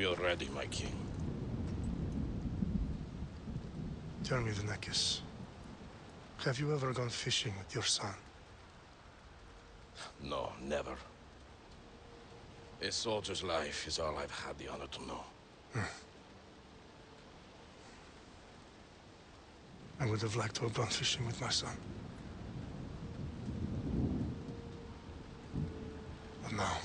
We are ready, my king. Tell me, Vinekis, have you ever gone fishing with your son? No, never. A soldier's life is all I've had the honor to know. I would have liked to have gone fishing with my son. But now...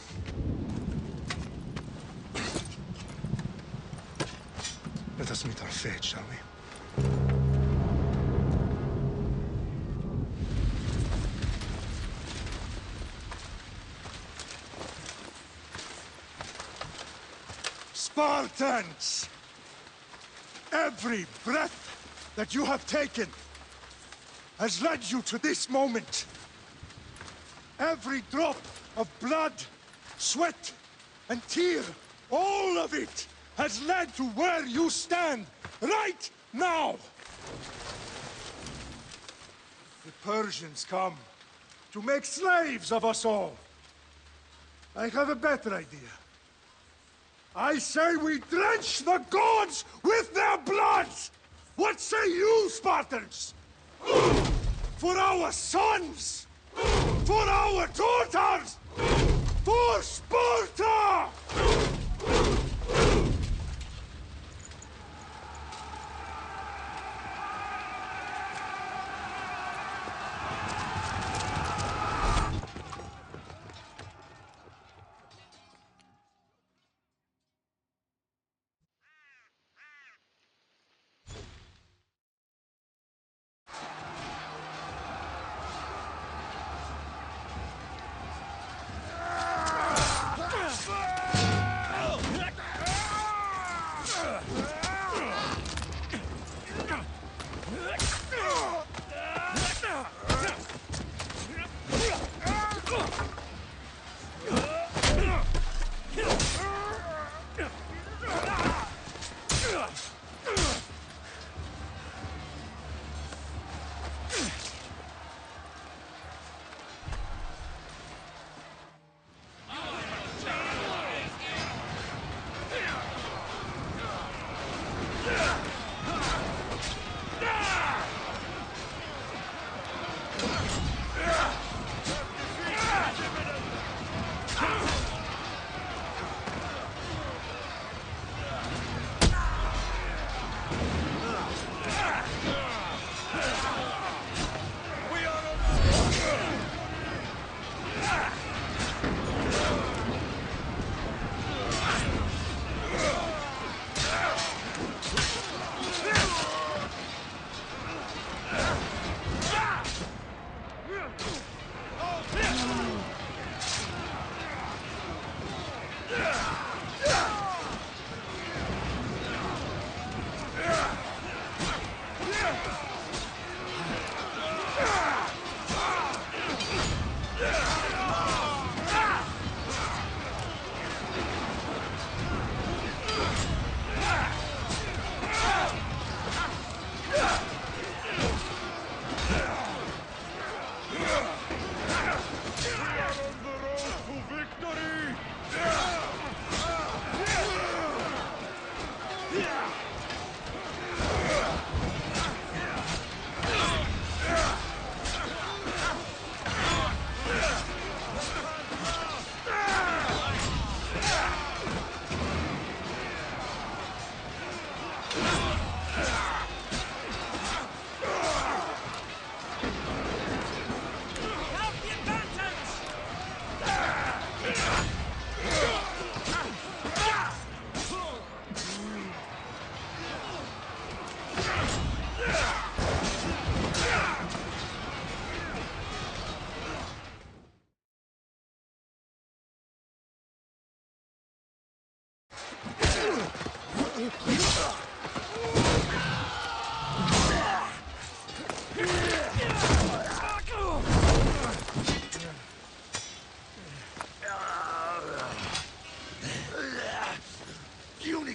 Let us meet our fate, shall we? Spartans! Every breath that you have taken has led you to this moment. Every drop of blood, sweat, and tear, all of it has led to where you stand right now. The Persians come to make slaves of us all. I have a better idea. I say we drench the gods with their blood! What say you, Spartans? For our sons! For our daughters! For Sparta!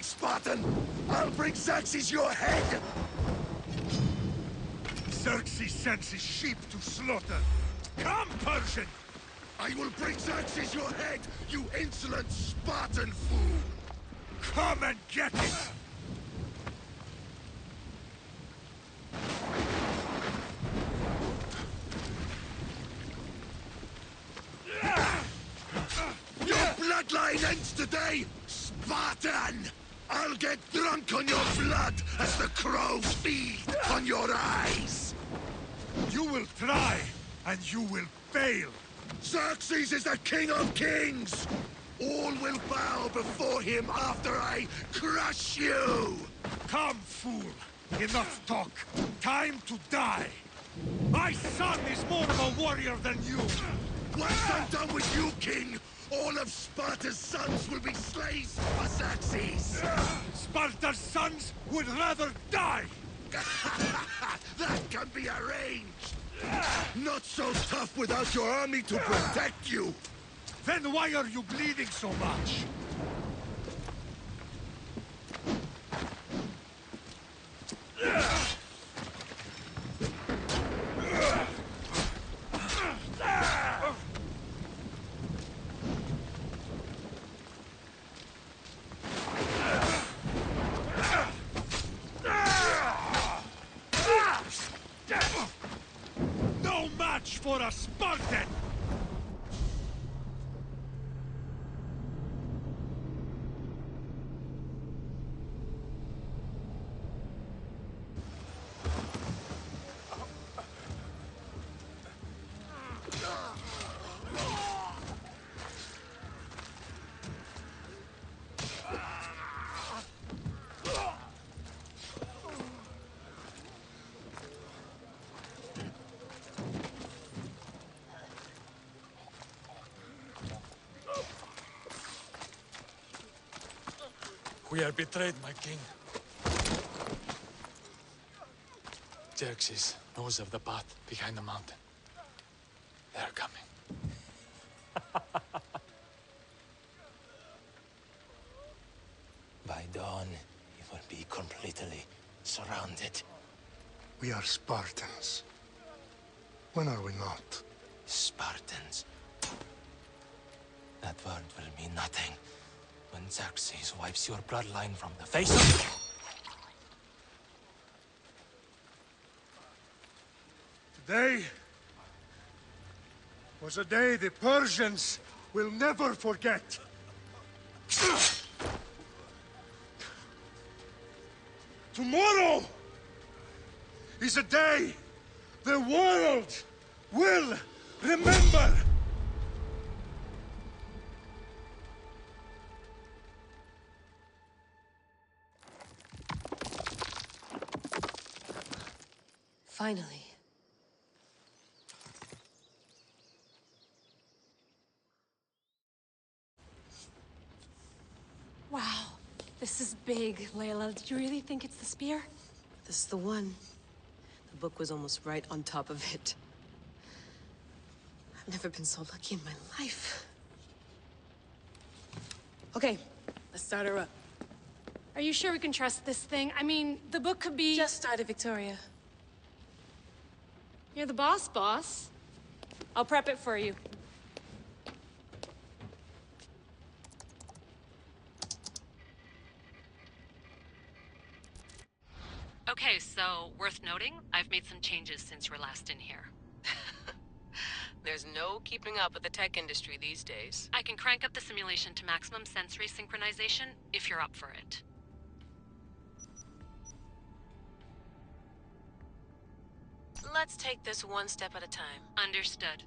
Spartan! I'll bring Xerxes your head! Xerxes sends his sheep to slaughter. Come, Persian! I will bring Xerxes your head, you insolent Spartan fool! Come and get it! Your bloodline ends today, Spartan! I'll get drunk on your blood as the crows feed on your eyes! You will try, and you will fail. Xerxes is the king of kings! All will bow before him after I crush you! Come, fool. Enough talk. Time to die. My son is more of a warrior than you. Once I'm done with you, king, all of Sparta's sons will be slaves for Xerxes! Sparta's sons would rather die. That can be arranged! Not so tough without your army to protect you! Then why are you bleeding so much? No match for a Spartan! We are betrayed, my king. Xerxes knows of the path behind the mountain. They are coming. By dawn, you will be completely surrounded. We are Spartans. When are we not? Spartans. That word will mean nothing when Xerxes wipes your bloodline from the face of... Today was a day the Persians will never forget. Tomorrow is a day the world will remember. Finally. Wow, this is big, Layla. Did you really think it's the spear? This is the one. The book was almost right on top of it. I've never been so lucky in my life. Okay, let's start her up. Are you sure we can trust this thing? I mean, the book could be... Just started, Victoria. You're the boss. I'll prep it for you. Okay, so worth noting, I've made some changes since you were last in here. There's no keeping up with the tech industry these days. I can crank up the simulation to maximum sensory synchronization if you're up for it. Let's take this one step at a time. Understood.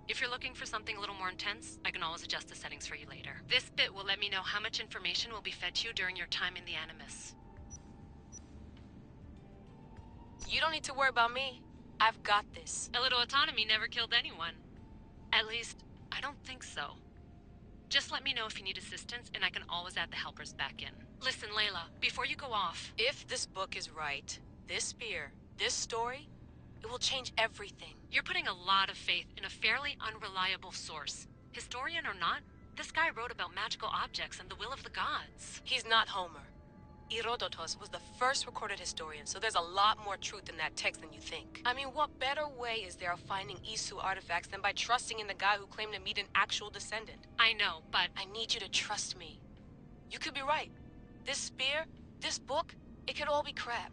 If you're looking for something a little more intense, I can always adjust the settings for you later. This bit will let me know how much information will be fed to you during your time in the Animus. You don't need to worry about me. I've got this. A little autonomy never killed anyone. At least, I don't think so. Just let me know if you need assistance, and I can always add the helpers back in. Listen, Layla, before you go off... If this book is right, this spear, this story, it will change everything. You're putting a lot of faith in a fairly unreliable source. Historian or not, this guy wrote about magical objects and the will of the gods. He's not Homer. Herodotus was the first recorded historian, so there's a lot more truth in that text than you think. I mean, what better way is there of finding Isu artifacts than by trusting in the guy who claimed to meet an actual descendant? I know, but... I need you to trust me. You could be right. This spear, this book, it could all be crap.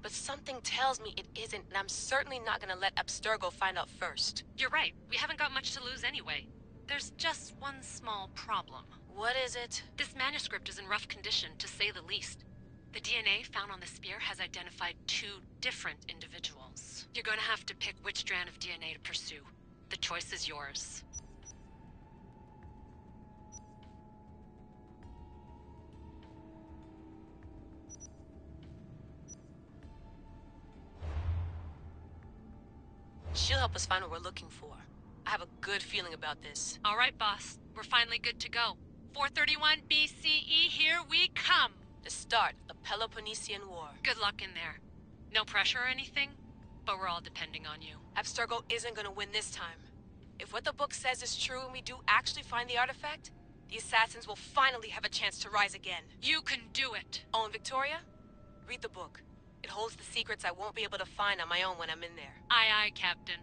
But something tells me it isn't, and I'm certainly not gonna let Abstergo find out first. You're right. We haven't got much to lose anyway. There's just one small problem. What is it? This manuscript is in rough condition, to say the least. The DNA found on the spear has identified 2 different individuals. You're going to have to pick which strand of DNA to pursue. The choice is yours. She'll help us find what we're looking for. I have a good feeling about this. All right, boss. We're finally good to go. 431 BCE, here we come! The start of the Peloponnesian War. Good luck in there. No pressure or anything, but we're all depending on you. Abstergo isn't gonna win this time. If what the book says is true and we do actually find the artifact, the assassins will finally have a chance to rise again. You can do it! Oh, and Victoria? Read the book. It holds the secrets I won't be able to find on my own when I'm in there. Aye, aye, Captain.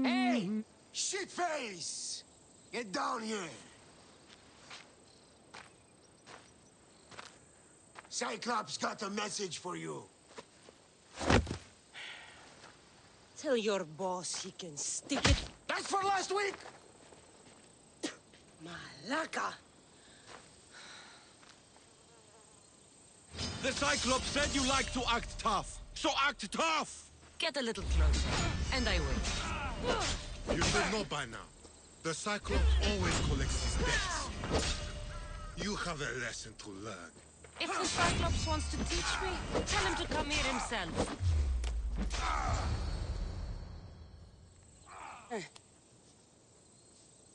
Hey! Shitface! Get down here! Cyclops got a message for you. Tell your boss he can stick it. That's for last week! Malaka! The Cyclops said you like to act tough, so act tough! Get a little closer, and I will. You should know by now. The Cyclops always collects his debts. You have a lesson to learn. If the Cyclops wants to teach me, tell him to come here himself.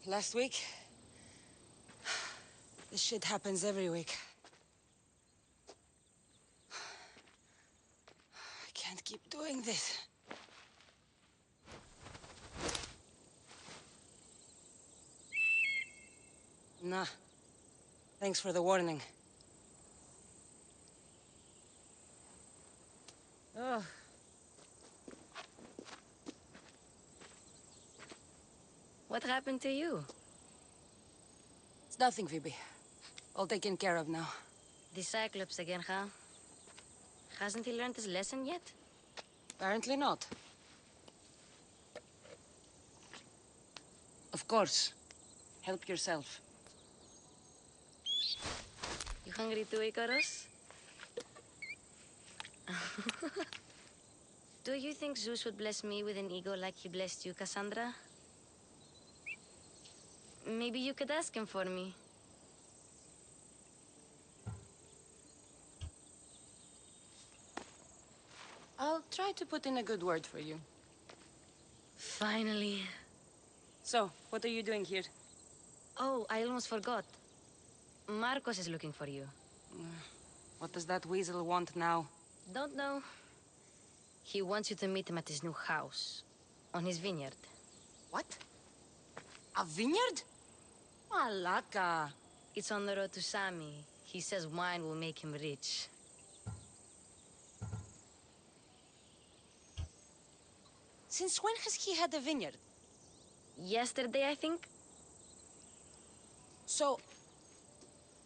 Last week? This shit happens every week. I can't keep doing this. Nah. Thanks for the warning. Oh. What happened to you? It's nothing, Phoebe. All taken care of now. The Cyclops again, huh? Hasn't he learned his lesson yet? Apparently not. Of course. Help yourself. You hungry too, Icarus? Do you think Zeus would bless me with an ego like he blessed you, Cassandra? Maybe you could ask him for me. I'll try to put in a good word for you. Finally. So, what are you doing here? Oh, I almost forgot. Marcos is looking for you. What does that weasel want now? Don't know. He wants you to meet him at his new house. On his vineyard. What? A vineyard? Malaka. It's on the road to Sami. He says wine will make him rich. Since when has he had a vineyard? Yesterday, I think? So,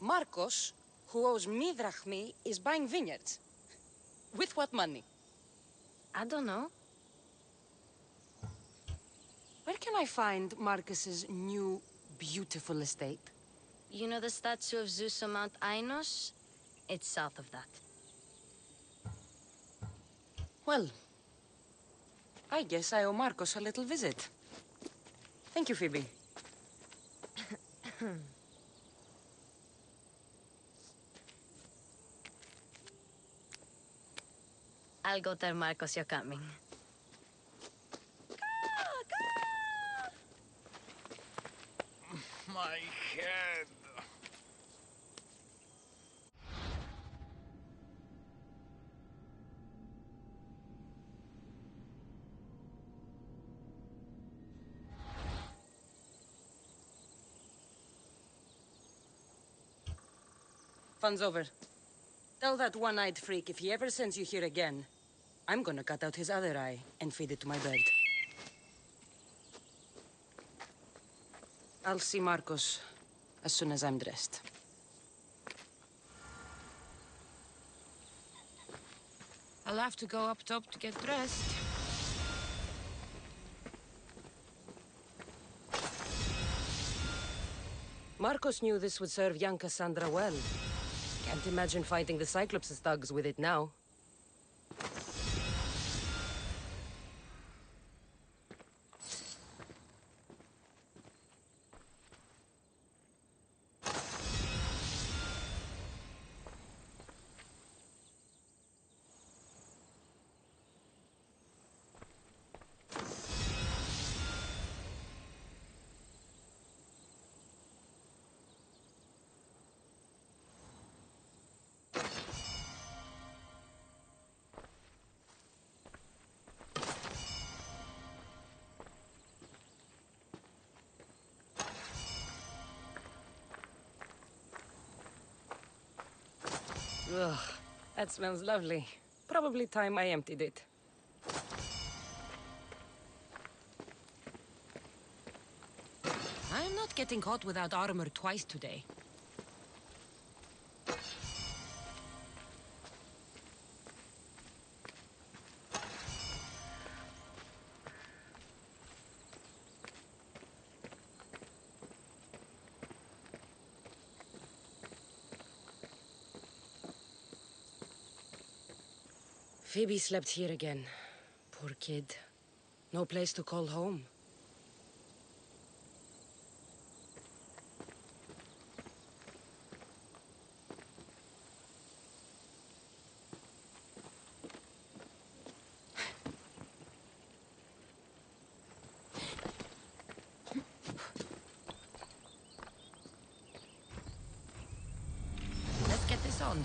Marcos, who owes me drachmi, is buying vineyards. With what money? I don't know. Where can I find Marcus's new, beautiful estate? You know the statue of Zeus on Mount Ainos? It's south of that. Well, I guess I owe Marcos a little visit. Thank you, Phoebe. I'll go tell Marcos you're coming. My head. Fun's over. Tell that one-eyed freak if he ever sends you here again, I'm gonna cut out his other eye and feed it to my bird. I'll see Marcos as soon as I'm dressed. I'll have to go up top to get dressed. Marcos knew this would serve young Cassandra well. Can't imagine fighting the Cyclops' thugs with it now. Ugh, that smells lovely. Probably time I emptied it. I'm not getting caught without armor twice today. Phoebe slept here again. Poor kid. No place to call home. Let's get this on.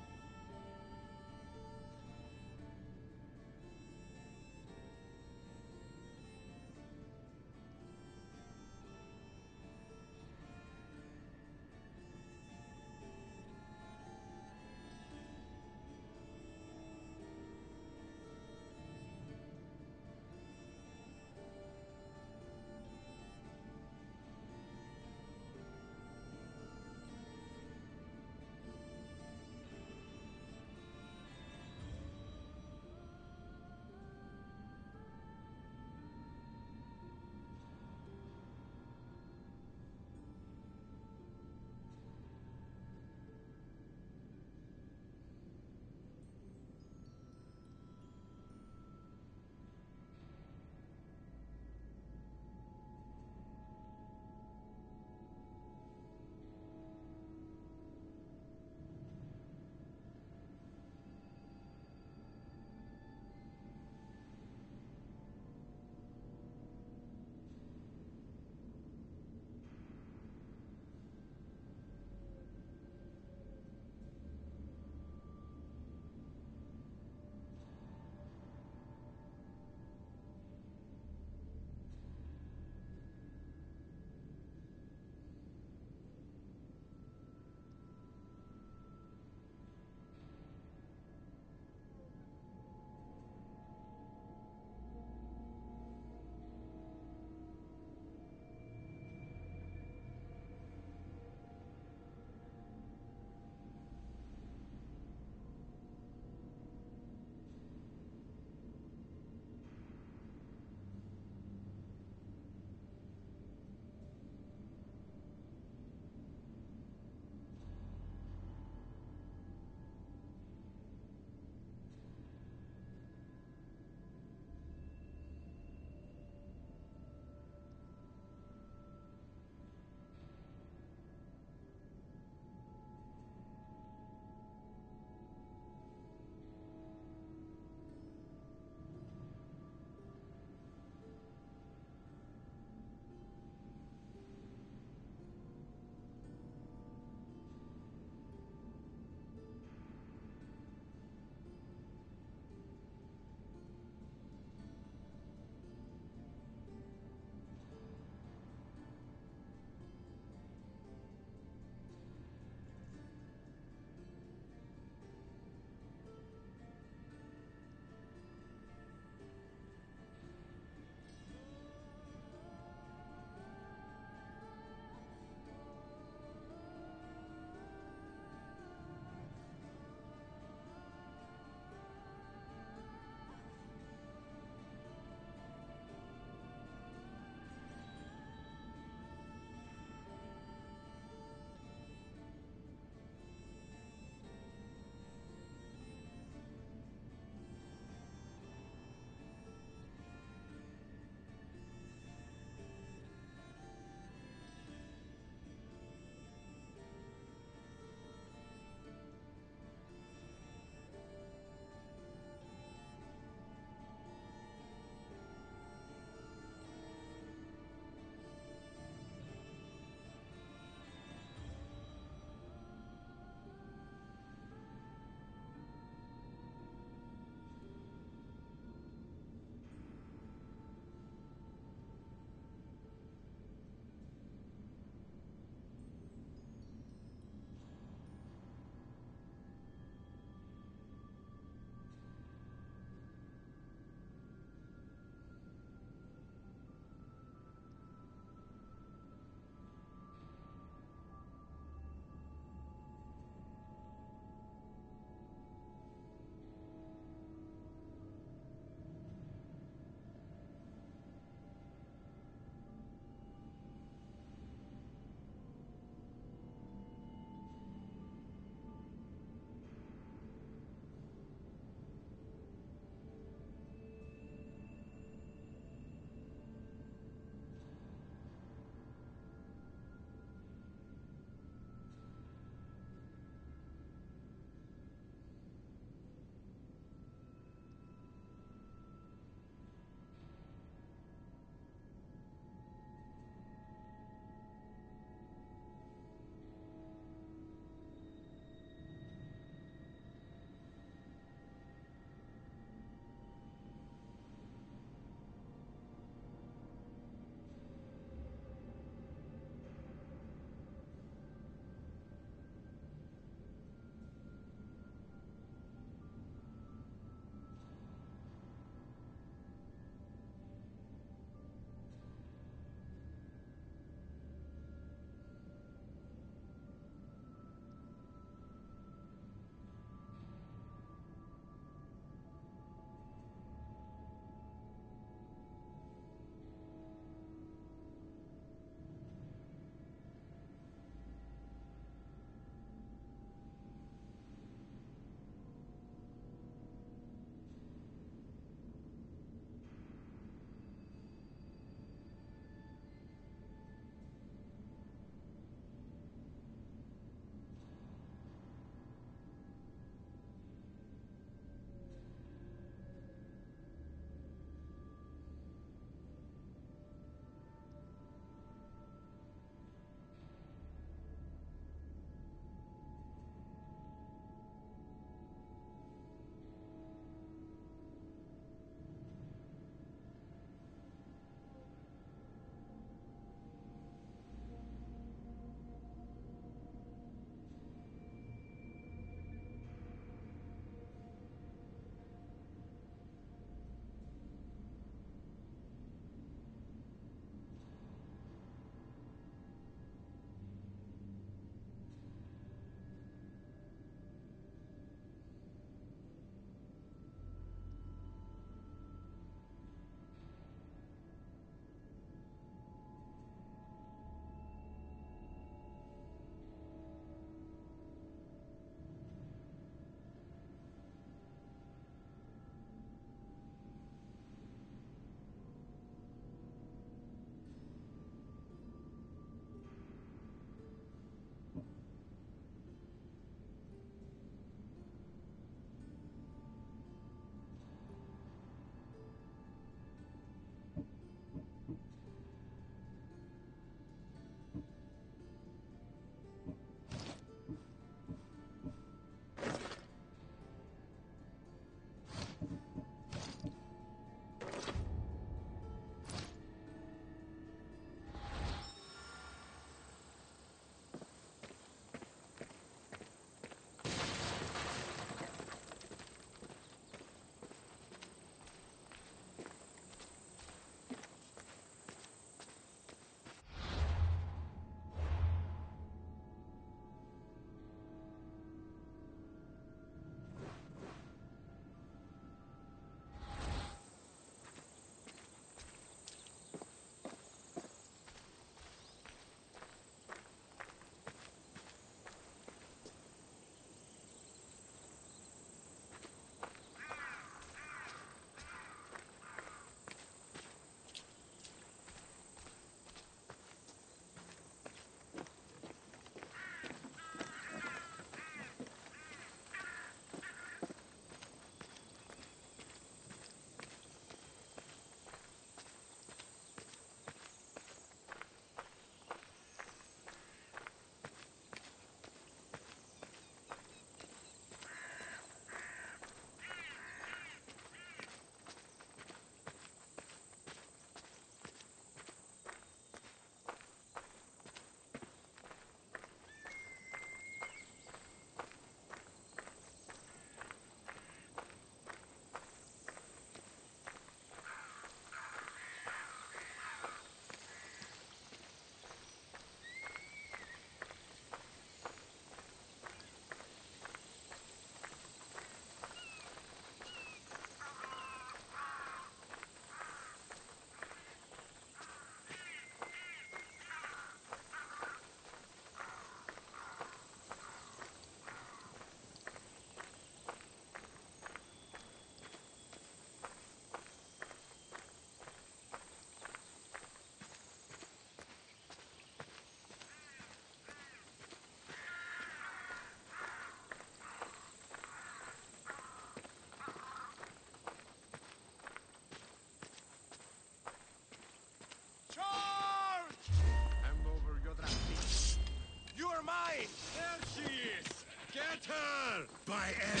Never by any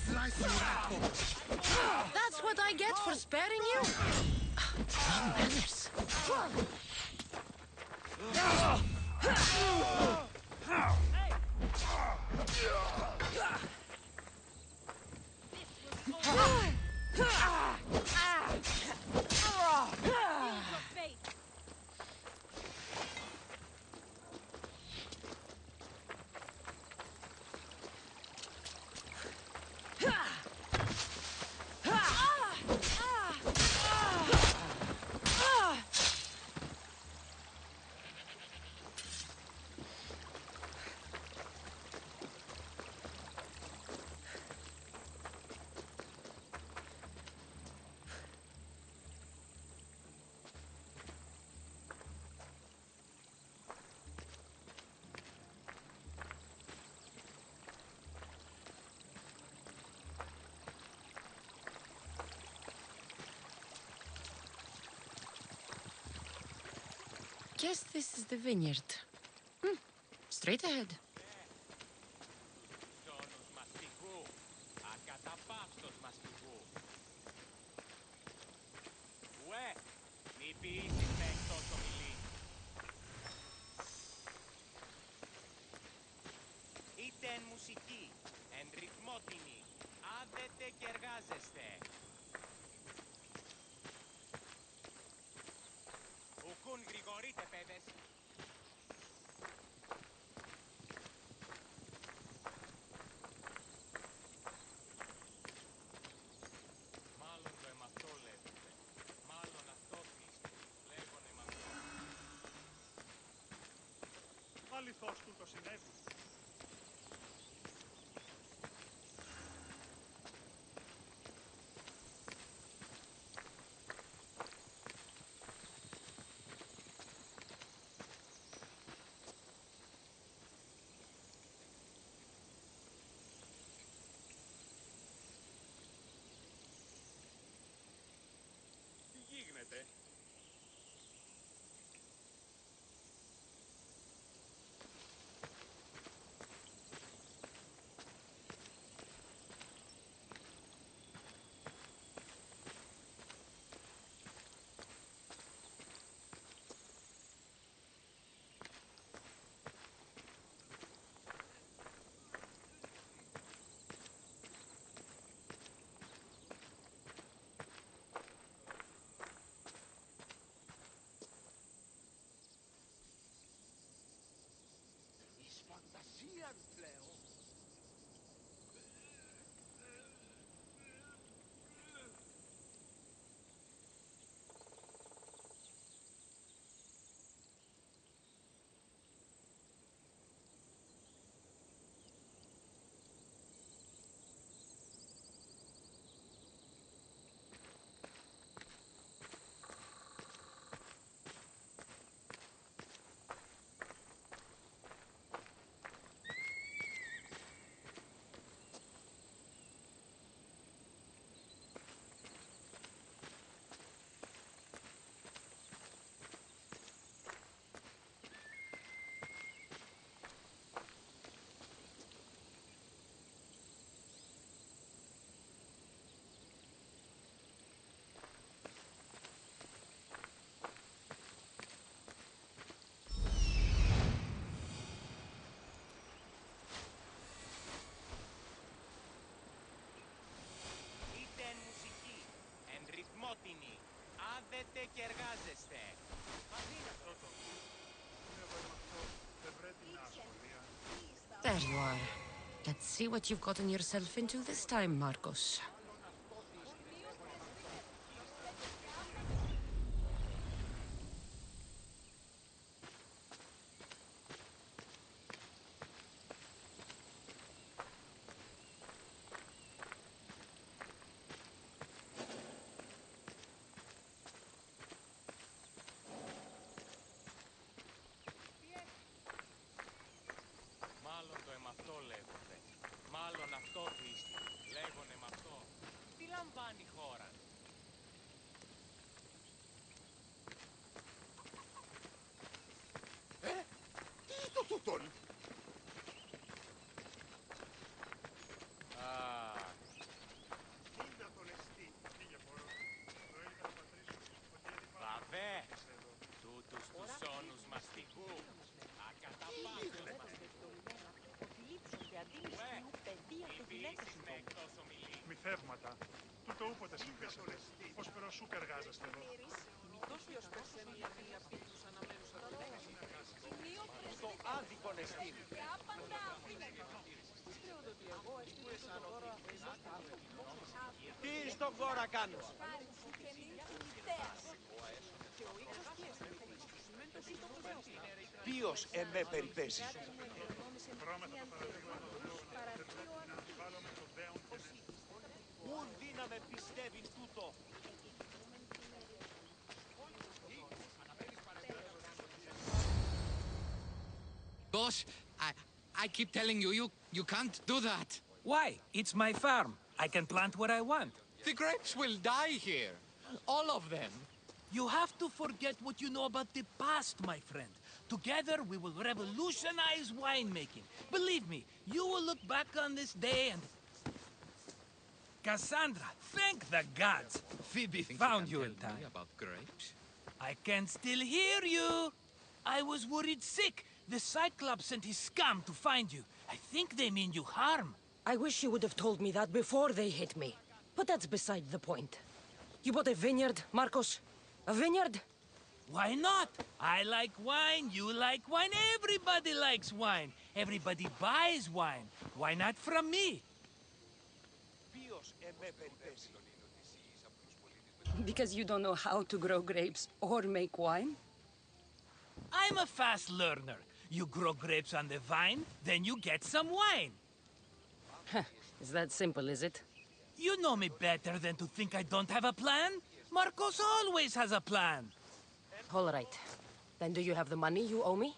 slice your apples. That's what I get for sparing you? Manners. Guess this is the vineyard. Straight ahead. Είτε εν μουσική, εν ρυθμότιμη, άδετε και εργάζεστε. Ουκούν γρηγορείτε, παιδες. Μάλλον το εμαυτό λέγονται. Μάλλον αυτό πίστη. Λέγον εμαυτό. Αληθώς τούτο συνέβη. Τι γίνεται? Εις φαντασίαν πλέον. Είτε εν μουσική, εν ρυθμότιμη, άδετε και εργάζεστε. Αδύνατο το. There you are. Let's see what you've gotten yourself into this time, Marcos. Μάλλον το εμαυτό λέγονται. Μάλλον αυτό πίστη. Λέγον εμαυτό. μαστιγού. Ακαταπάθος μαστιγού. Μη φιλήσεις με εκτός ομιλή. Μη θεύματα. Τούτο ούποτε συμβήσατε. Ως περοσούκ εργάζεστε εδώ. Στο άδικο εστίν. Τι στον κόρα κάνεις. Ποιος εμέ περιπέζει. Ούν δύναμε πιστεύεις τούτο. Boss, I keep telling you, you can't do that. Why? It's my farm. I can plant what I want. The grapes will die here. All of them. You have to forget what you know about the past, my friend. Together, we will revolutionize winemaking. Believe me, you will look back on this day and... Cassandra, thank the gods! Phoebe found you in time. About grapes? I can still hear you! I was worried sick. The Cyclops sent his scum to find you. I think they mean you harm. I wish you would have told me that before they hit me. But that's beside the point. You bought a vineyard, Marcos? A vineyard? Why not? I like wine, you like wine, everybody likes wine. Everybody buys wine. Why not from me? Ποιος εμέ περιπέζει. Because you don't know how to grow grapes or make wine? I'm a fast learner. You grow grapes on the vine, then you get some wine. Is that simple, is it? You know me better than to think I don't have a plan. Marcos always has a plan. All right. Then do you have the money you owe me?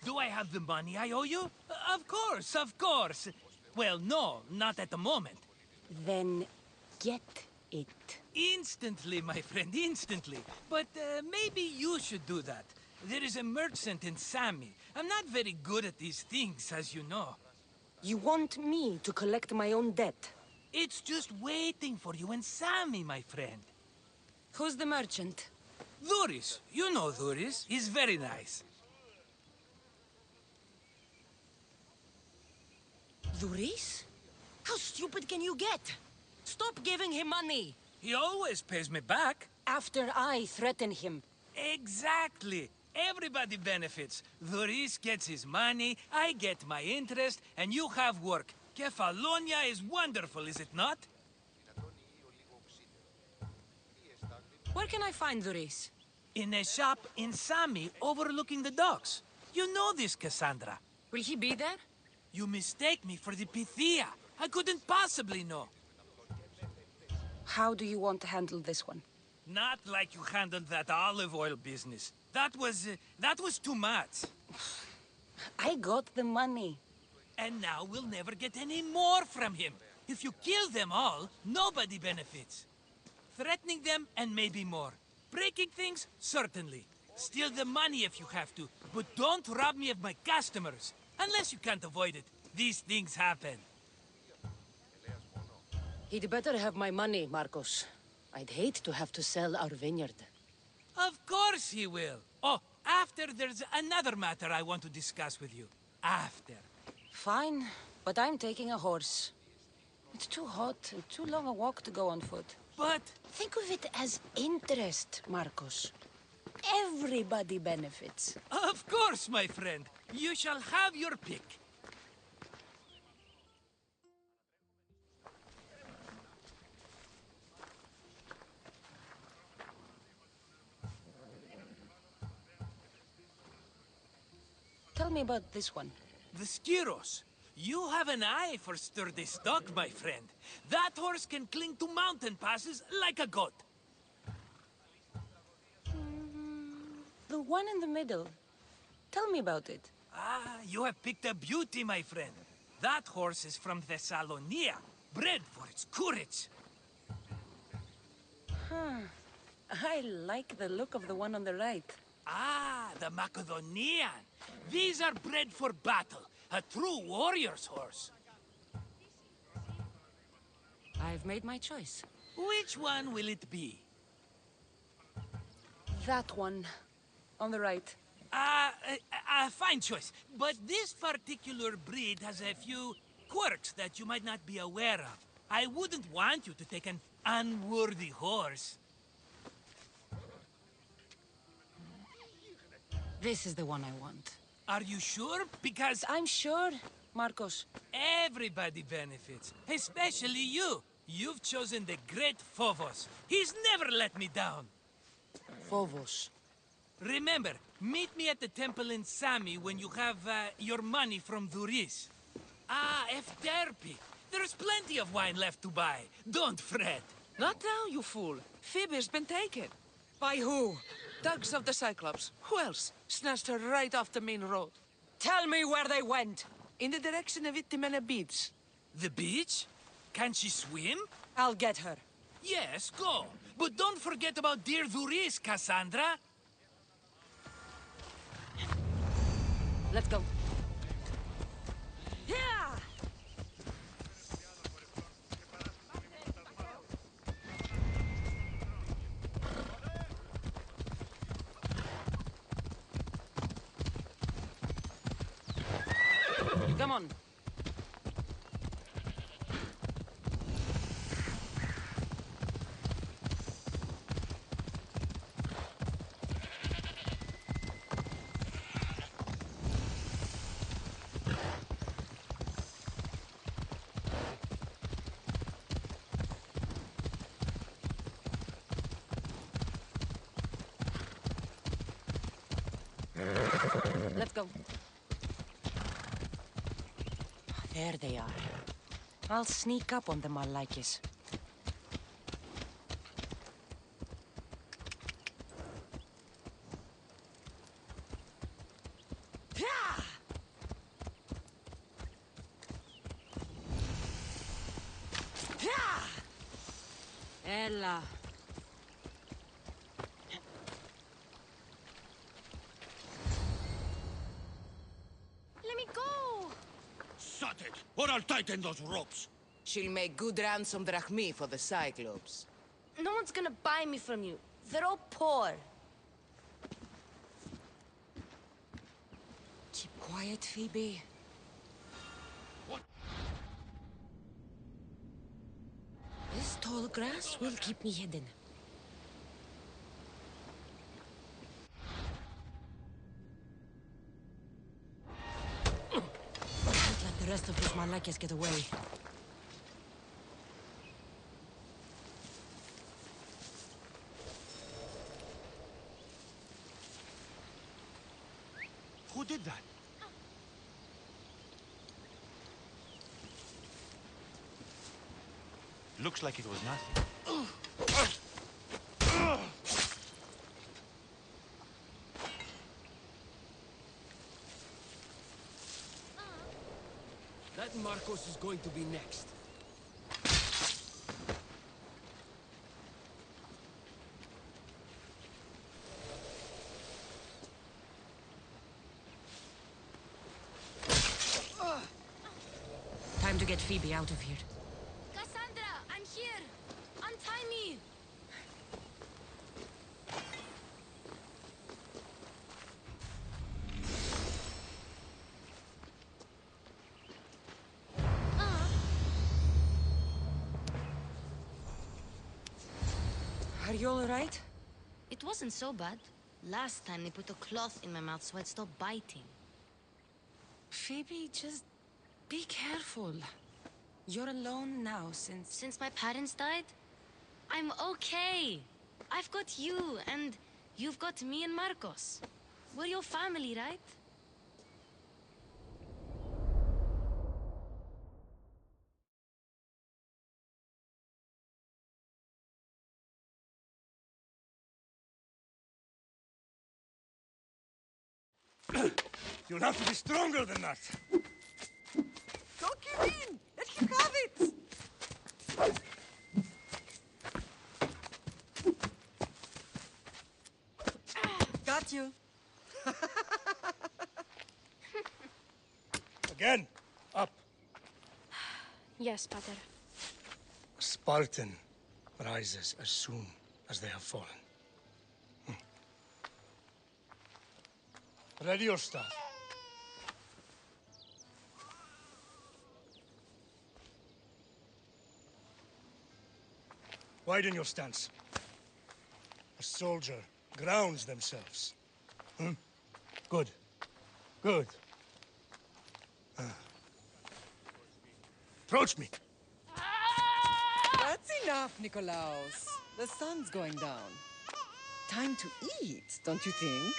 Do I have the money I owe you? Of course, of course. Well, no, not at the moment. Then get it. Instantly, my friend, instantly. But maybe you should do that. There is a merchant in Sami. I'm not very good at these things, as you know. You want me to collect my own debt? It's just waiting for you in Sami, my friend. Who's the merchant? Duris. You know Duris. He's very nice. Duris? How stupid can you get? Stop giving him money! He always pays me back. After I threaten him. Exactly. Everybody benefits. Duris gets his money, I get my interest, and you have work. Kefalonia is wonderful, is it not? Where can I find Duris? In a shop in Sami, overlooking the docks. You know this, Cassandra. Will he be there? You mistake me for the Pythia. I couldn't possibly know. How do you want to handle this one? Not like you handled that olive oil business. That was too much. I got the money. And now we'll never get any more from him. If you kill them all, nobody benefits. Threatening them, and maybe more. Breaking things, certainly. Steal the money if you have to, but don't rob me of my customers. Unless you can't avoid it. These things happen. He'd better have my money, Marcos. I'd hate to have to sell our vineyard. Of course he will. Oh, after there's another matter I want to discuss with you. After. Fine, but I'm taking a horse. It's too hot and too long a walk to go on foot. But... Think of it as interest, Marcos. Everybody benefits. Of course, my friend. You shall have your pick. Tell me about this one. The Skiros. You have an eye for sturdy stock, my friend. That horse can cling to mountain passes like a goat. The one in the middle. Tell me about it. Ah, you have picked a beauty, my friend. That horse is from Thessalonia, bred for its courage. I like the look of the one on the right. Ah, the Macedonian. These are bred for battle. A true warrior's horse. I've made my choice. Which one will it be? That one. On the right. Fine choice. But this particular breed has a few quirks that you might not be aware of. I wouldn't want you to take an unworthy horse. This is the one I want. Are you sure? Because I'm sure, Marcos. everybody benefits, especially you. You've chosen the great Phobos. He's never let me down. Phobos. Remember, meet me at the temple in Sami when you have your money from Duris. Efterpi. There's plenty of wine left to buy. Don't fret. Not now, you fool. Phoebe's been taken. By who? Thugs of the Cyclops. Who else? Snatched her right off the main road. Tell me where they went. In the direction of Itimena Beach. The beach? Can she swim? I'll get her. Yes, go. But don't forget about dear Duris, Cassandra. Let's go. Yeah! Come on. Let's go. There they are. I'll sneak up on them, Malakis. Ella. Let me go! Shut it, or I'll tighten those ropes. She'll make good ransom drachmi for the Cyclops. No one's gonna buy me from you. They're all poor. Keep quiet, Phoebe. What? This tall grass will keep me hidden. Can't let the rest of these Malakas get away. Who did that? Looks like it was nothing. That Marcos is going to be next. Time to get Phoebe out of here. Cassandra, I'm here! Untie me! Are you all right? It wasn't so bad. Last time they put a cloth in my mouth so I'd stop biting. Phoebe, just be careful. You're alone now Since my parents died? I'm okay. I've got you, and you've got me and Marcos. We're your family, right? You'll have to be stronger than that. Don't give in! Let him have it! Got you. Again, up. Yes, Pater. A Spartan rises as soon as they have fallen. Ready your staff. Widen your stance. A soldier grounds themselves. Hmm? Good. Good. Approach me. That's enough, Nikolaos. The sun's going down. Time to eat, don't you think?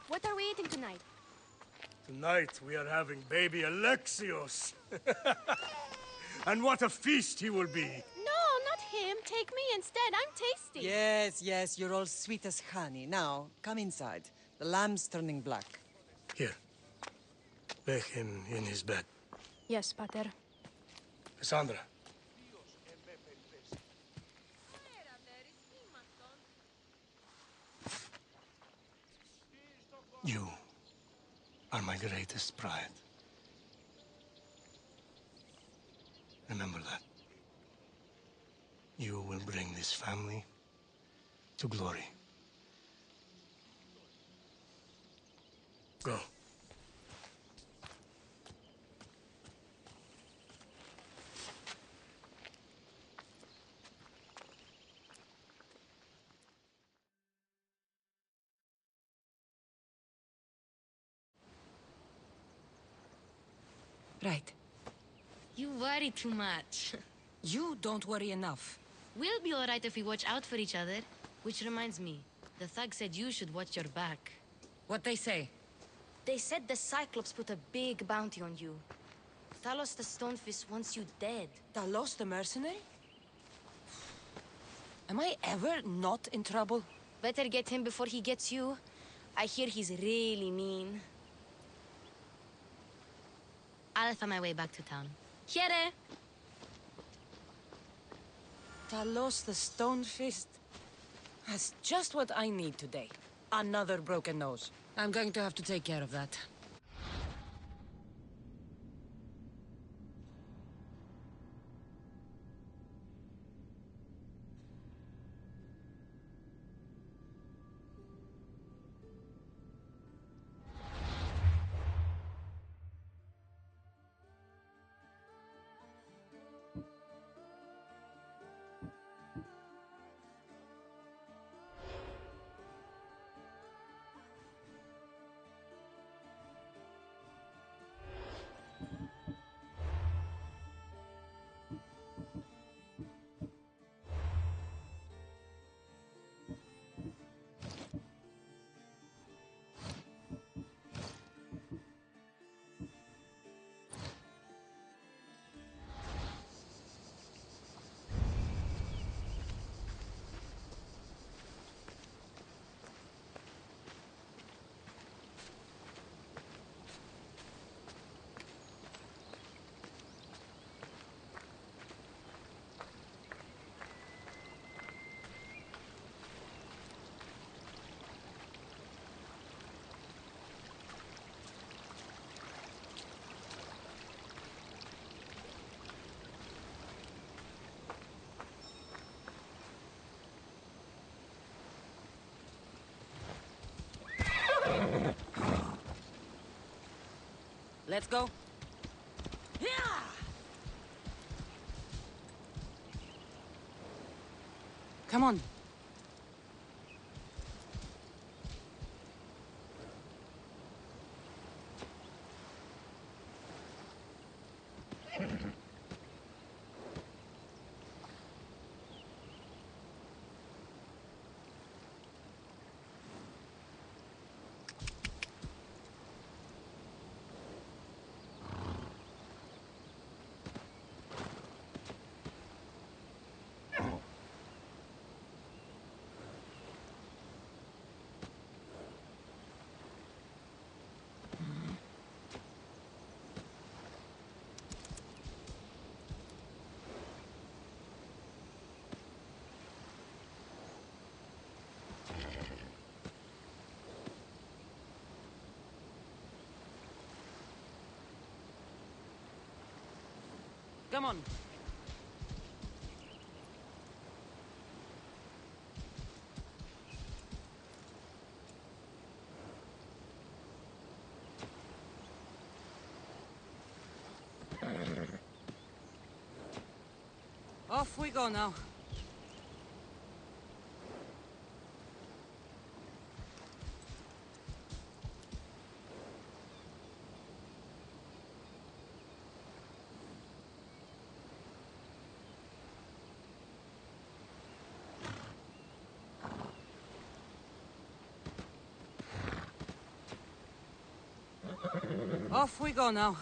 What are we eating tonight? Tonight we are having baby Alexios. And what a feast he will be. No, not him. Take me instead. I'm tasty. Yes, yes, you're all sweet as honey. Now, come inside. The lamb's turning black. Here. Lay him in his bed. Yes, Pater. Cassandra. You are my greatest pride. Remember that. You will bring this family to glory. Go. Right. You worry too much. You don't worry enough. We'll be all right if we watch out for each other. Which reminds me, the thug said you should watch your back. What they say? They said the Cyclops put a big bounty on you. Talos the Stonefist wants you dead. Talos the mercenary? Am I ever not in trouble? Better get him before he gets you. I hear he's really mean. I'll find my way back to town. Here! Talos the Stonefist has just what I need today. Another broken nose. I'm going to have to take care of that. Let's go. Come on. Come on. Off we go now. Off we go now.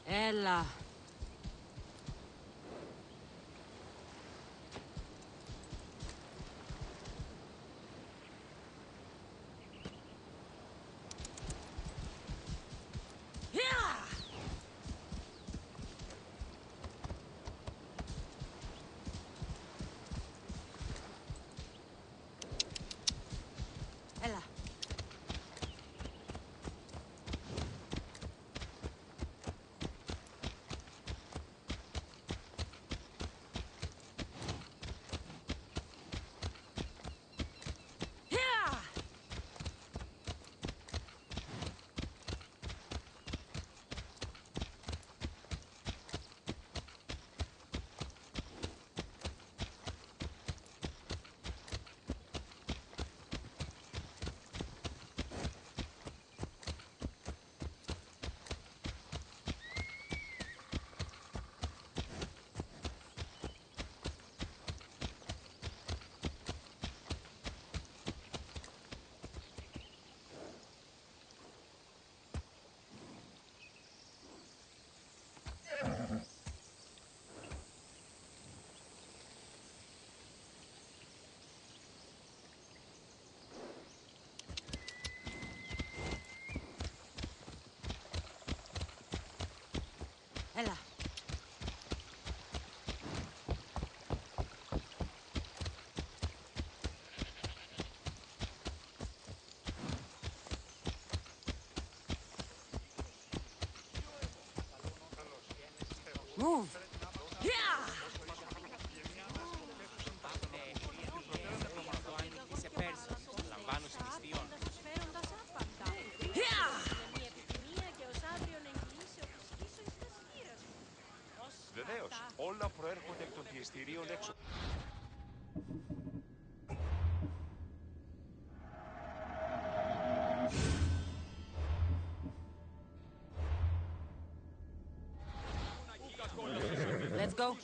Ella. Ella. Ella. Move. Βεβαίως, όλα προέρχονται εκ των πιεστηρίων έξω. Let's go.